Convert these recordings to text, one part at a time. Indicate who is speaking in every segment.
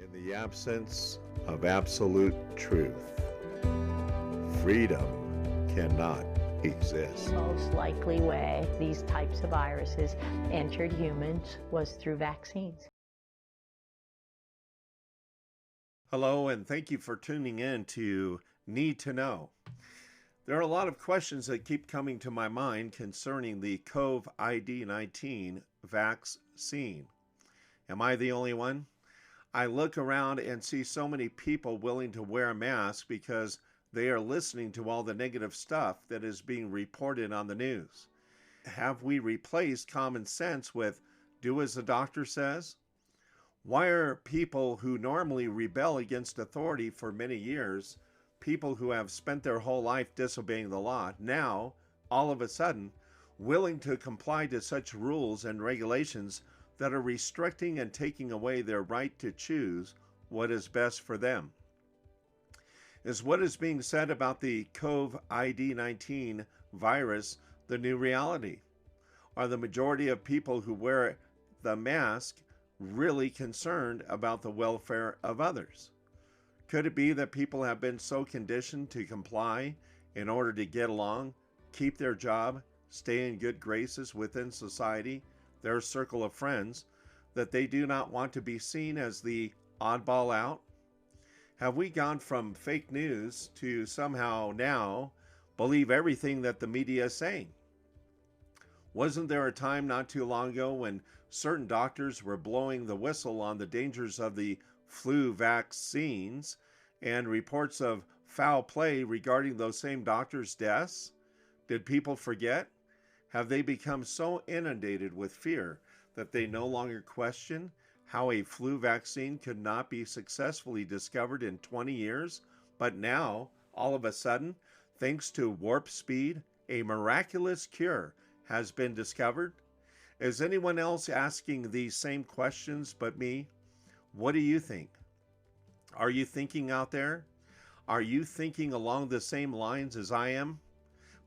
Speaker 1: In the absence of absolute truth, freedom cannot exist.
Speaker 2: The most likely way these types of viruses entered humans was through vaccines.
Speaker 1: Hello, and thank you for tuning in to Need to Know. There are a lot of questions that keep coming to my mind concerning the COVID-19 vaccine. Am I the only one? I look around and see so many people willing to wear a mask because they are listening to all the negative stuff that is being reported on the news. Have we replaced common sense with do as the doctor says? Why are people who normally rebel against authority for many years, people who have spent their whole life disobeying the law, now, all of a sudden, willing to comply to such rules and regulations that are restricting and taking away their right to choose what is best for them? Is what is being said about the COVID-19 virus the new reality? Are the majority of people who wear the mask really concerned about the welfare of others? Could it be that people have been so conditioned to comply in order to get along, keep their job, stay in good graces within society, their circle of friends, that they do not want to be seen as the oddball out? Have we gone from fake news to somehow now believe everything that the media is saying? Wasn't there a time not too long ago when certain doctors were blowing the whistle on the dangers of the flu vaccines and reports of foul play regarding those same doctors' deaths? Did people forget? Have they become so inundated with fear that they no longer question how a flu vaccine could not be successfully discovered in 20 years, but now, all of a sudden, thanks to warp speed, a miraculous cure has been discovered? Is anyone else asking these same questions but me? What do you think? Are you thinking out there? Are you thinking along the same lines as I am?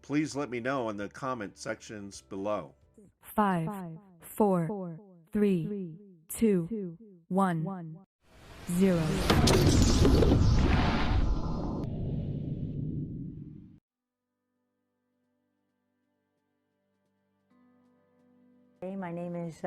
Speaker 1: Please let me know in the comment sections below.
Speaker 3: 5, 4, 3, 2, 1, 0.
Speaker 2: My name is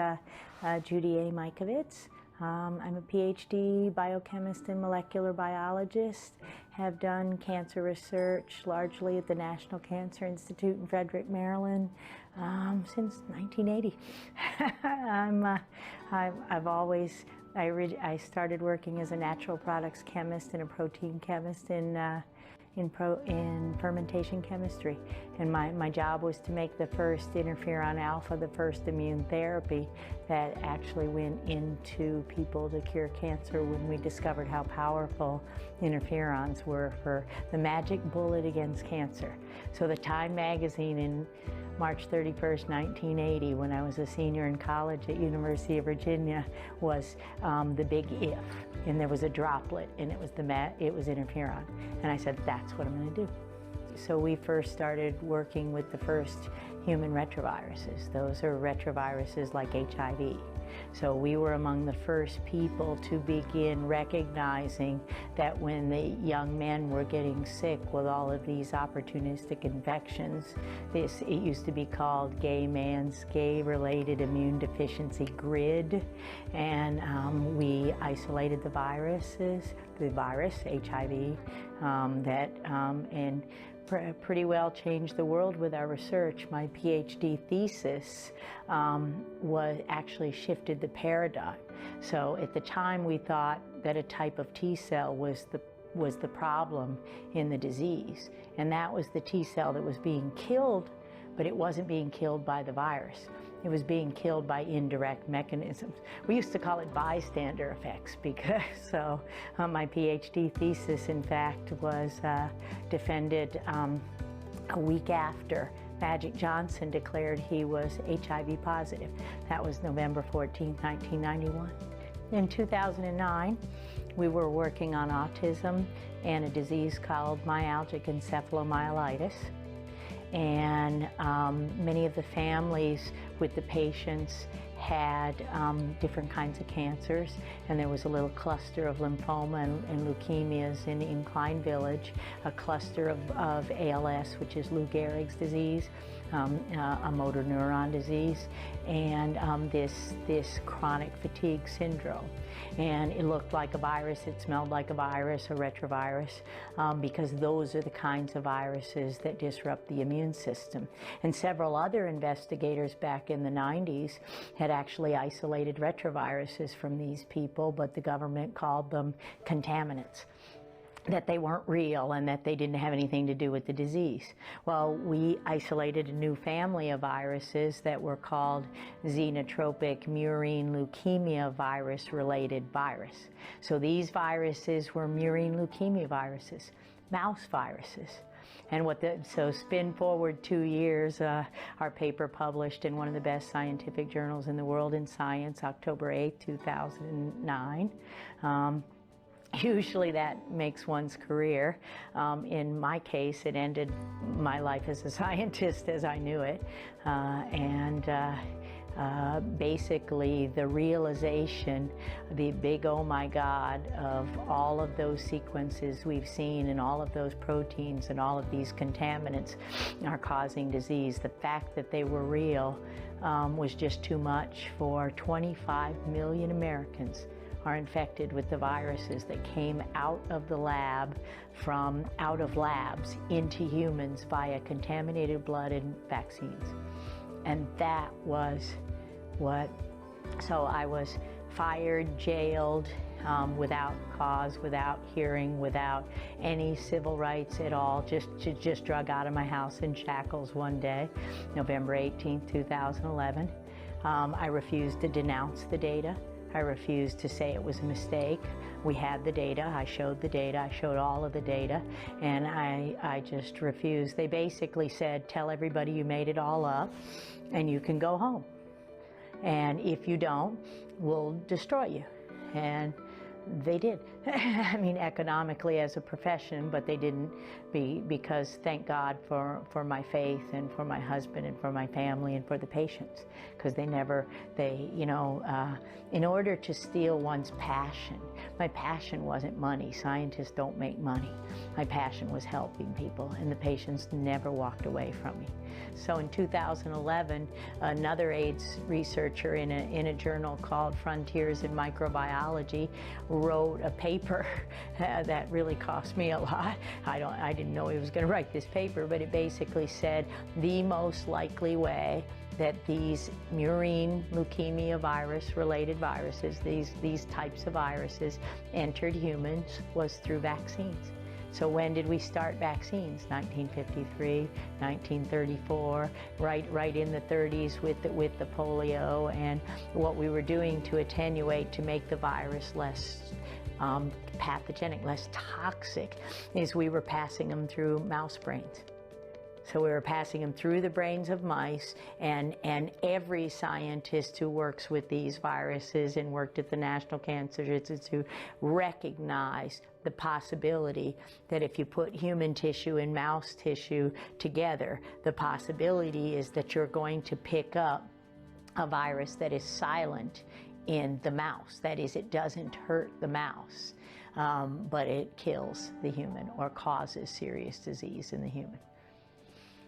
Speaker 2: Judy A. Mikovits. I'm a PhD biochemist and molecular biologist. Have done cancer research largely at the National Cancer Institute in Frederick, Maryland, since 1980. I started working as a natural products chemist and a protein chemist in fermentation chemistry, and my job was to make the first interferon alpha, the first immune therapy that actually went into people to cure cancer when we discovered how powerful interferons were for the magic bullet against cancer. So the Time magazine in March 31st, 1980, when I was a senior in college at University of Virginia, was the big if, and there was a droplet, and it was interferon, and I said, that's what I'm going to do. So we first started working with the first human retroviruses. Those are retroviruses like HIV. So we were among the first people to begin recognizing that when the young men were getting sick with all of these opportunistic infections, it used to be called gay-related immune deficiency GRID, and we isolated the virus, HIV, and pretty well changed the world with our research. My PhD thesis actually shifted the paradigm. So at the time we thought that a type of T cell was the problem in the disease, and that was the T cell that was being killed, but it wasn't being killed by the virus. It was being killed by indirect mechanisms. We used to call it bystander effects because my PhD thesis, in fact, was defended a week after Magic Johnson declared he was HIV positive. That was November 14, 1991. In 2009, we were working on autism and a disease called myalgic encephalomyelitis. And many of the families with the patients had different kinds of cancers, and there was a little cluster of lymphoma and leukemias in Incline Village, a cluster of ALS, which is Lou Gehrig's disease, a motor neuron disease, and this chronic fatigue syndrome. And it looked like a virus, it smelled like a virus, a retrovirus, because those are the kinds of viruses that disrupt the immune system. And several other investigators back in the 90s had actually isolated retroviruses from these people, but the government called them contaminants, that they weren't real and that they didn't have anything to do with the disease. Well, we isolated a new family of viruses that were called xenotropic murine leukemia virus-related virus. So these viruses were murine leukemia viruses, mouse viruses. And so spin forward 2 years, our paper published in one of the best scientific journals in the world in Science, October 8, 2009. Usually that makes one's career. In my case, it ended my life as a scientist as I knew it. Basically the realization, the big oh my God, of all of those sequences we've seen and all of those proteins and all of these contaminants are causing disease. The fact that they were real was just too much. For 25 million Americans are infected with the viruses that came out of the lab, out of labs into humans via contaminated blood and vaccines. And that was so I was fired, jailed, without cause, without hearing, without any civil rights at all, just drug out of my house in shackles one day, November 18, 2011. I refused to denounce the data. I refused to say it was a mistake. We had the data, I showed the data, I showed all of the data, and I just refused. They basically said, tell everybody you made it all up and you can go home. And if you don't, we'll destroy you. And they did. I mean, economically as a profession, but they didn't, because thank God for my faith and for my husband and for my family and for the patients, because in order to steal one's passion, my passion wasn't money. Scientists don't make money. My passion was helping people, and the patients never walked away from me. So in 2011, another AIDS researcher in a journal called Frontiers in Microbiology wrote a paper that really cost me a lot. I didn't know he was going to write this paper, but it basically said the most likely way that these murine leukemia virus-related viruses, these types of viruses, entered humans was through vaccines. So when did we start vaccines? 1953, 1934, right in the 30s with the polio, and what we were doing to attenuate, to make the virus less pathogenic, less toxic, is we were passing them through mouse brains. So we were passing them through the brains of mice, and every scientist who works with these viruses and worked at the National Cancer Institute recognized the possibility that if you put human tissue and mouse tissue together, the possibility is that you're going to pick up a virus that is silent in the mouse. That is, it doesn't hurt the mouse, but it kills the human or causes serious disease in the human.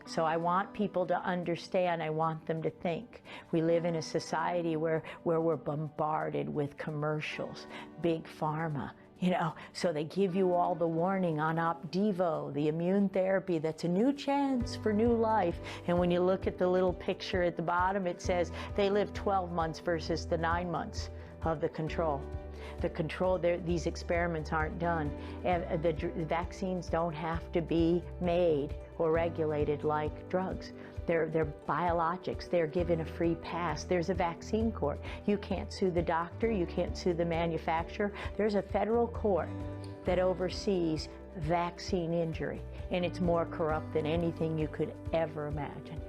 Speaker 2: So I want people to understand, I want them to think. We live in a society where we're bombarded with commercials, big pharma, so they give you all the warning on Opdivo, the immune therapy that's a new chance for new life. And when you look at the little picture at the bottom, it says they live 12 months versus the 9 months of the control. These experiments aren't done. And the vaccines don't have to be made or regulated like drugs. They're biologics. They're given a free pass. There's a vaccine court. You can't sue the doctor. You can't sue the manufacturer. There's a federal court that oversees vaccine injury, and it's more corrupt than anything you could ever imagine.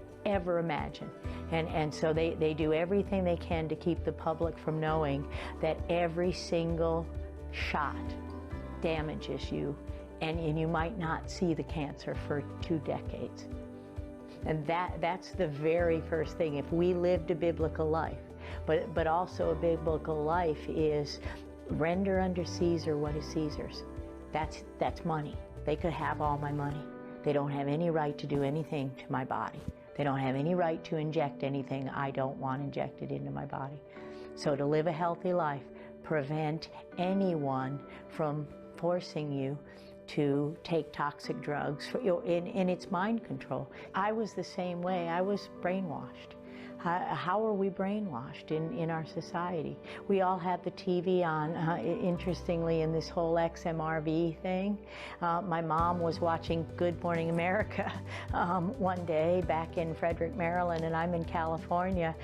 Speaker 2: And so they do everything they can to keep the public from knowing that every single shot damages you, and you might not see the cancer for 2 decades. And that's the very first thing. If we lived a biblical life, But also a biblical life is render unto Caesar what is Caesar's. That's money. They could have all my money. They don't have any right to do anything to my body. They don't have any right to inject anything I don't want injected into my body. So to live a healthy life, prevent anyone from forcing you to take toxic drugs, and it's mind control. I was the same way. I was brainwashed. How are we brainwashed in our society? We all have the TV on, interestingly, in this whole XMRV thing. My mom was watching Good Morning America one day back in Frederick, Maryland, and I'm in California.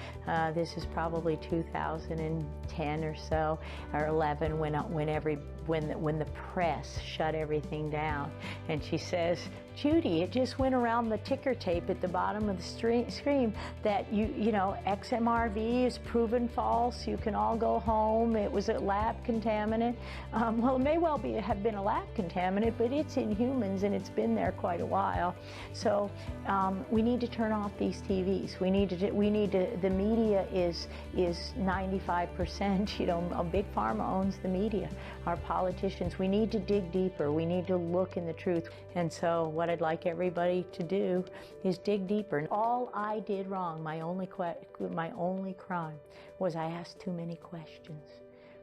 Speaker 2: This is probably 2010 or so, or 11, when the press shut everything down. And she says, Judy, it just went around the ticker tape at the bottom of the screen that you know, XMRV is proven false. You can all go home. It was a lab contaminant. Well, it may well have been a lab contaminant, but it's in humans and it's been there quite a while. So we need to turn off these TVs. The media is 95%. You know, a big pharma owns the media. Our politicians, we need to dig deeper. We need to look in the truth. And so what I'd like everybody to do is dig deeper. And all I did wrong, my only crime, was I asked too many questions.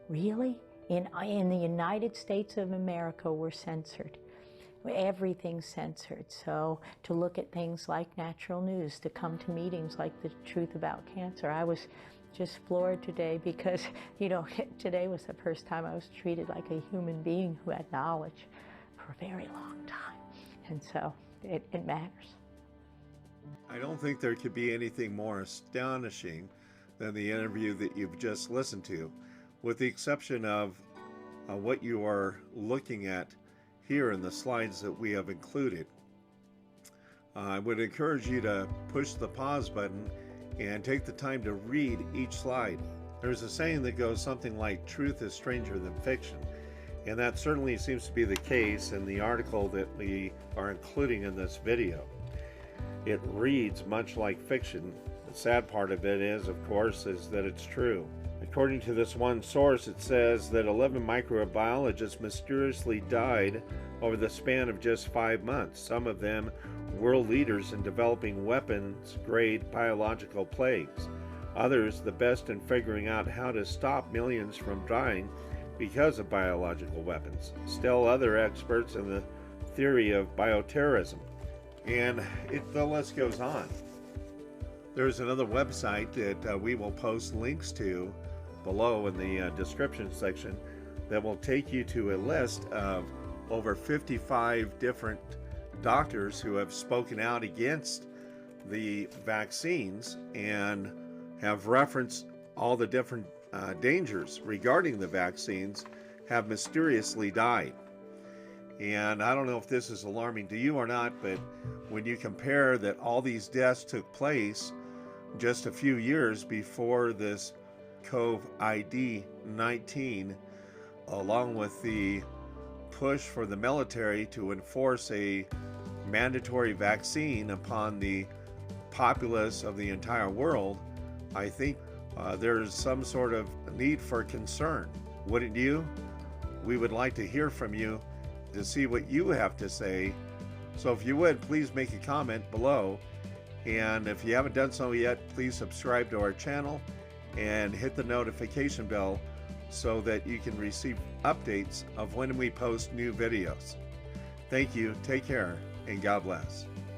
Speaker 2: Really? In the United States of America, we're censored. Everything's censored. So to look at things like natural news, to come to meetings like the Truth About Cancer, I was just floored today because, you know, today was the first time I was treated like a human being who had knowledge for a very long time. And so it matters.
Speaker 1: I don't think there could be anything more astonishing than the interview that you've just listened to, with the exception of what you are looking at here in the slides that we have included. I would encourage you to push the pause button and take the time to read each slide. There's a saying that goes something like, truth is stranger than fiction. And that certainly seems to be the case in the article that we are including in this video. It reads much like fiction. The sad part of it is, of course, is that it's true. According to this one source, it says that 11 microbiologists mysteriously died over the span of just 5 months. Some of them world leaders in developing weapons-grade biological plagues. Others, the best in figuring out how to stop millions from dying because of biological weapons. Still other experts in the theory of bioterrorism. And the list goes on. There's another website that we will post links to below in the description section that will take you to a list of over 55 different doctors who have spoken out against the vaccines and have referenced all the different dangers regarding the vaccines, have mysteriously died. And I don't know if this is alarming to you or not, but when you compare that all these deaths took place just a few years before this COVID-19, along with the push for the military to enforce a mandatory vaccine upon the populace of the entire world, I think there's some sort of need for concern. Wouldn't you? We would like to hear from you to see what you have to say. So if you would, please make a comment below. And if you haven't done so yet, please subscribe to our channel and hit the notification bell so that you can receive updates of when we post new videos. Thank you, take care, and God bless.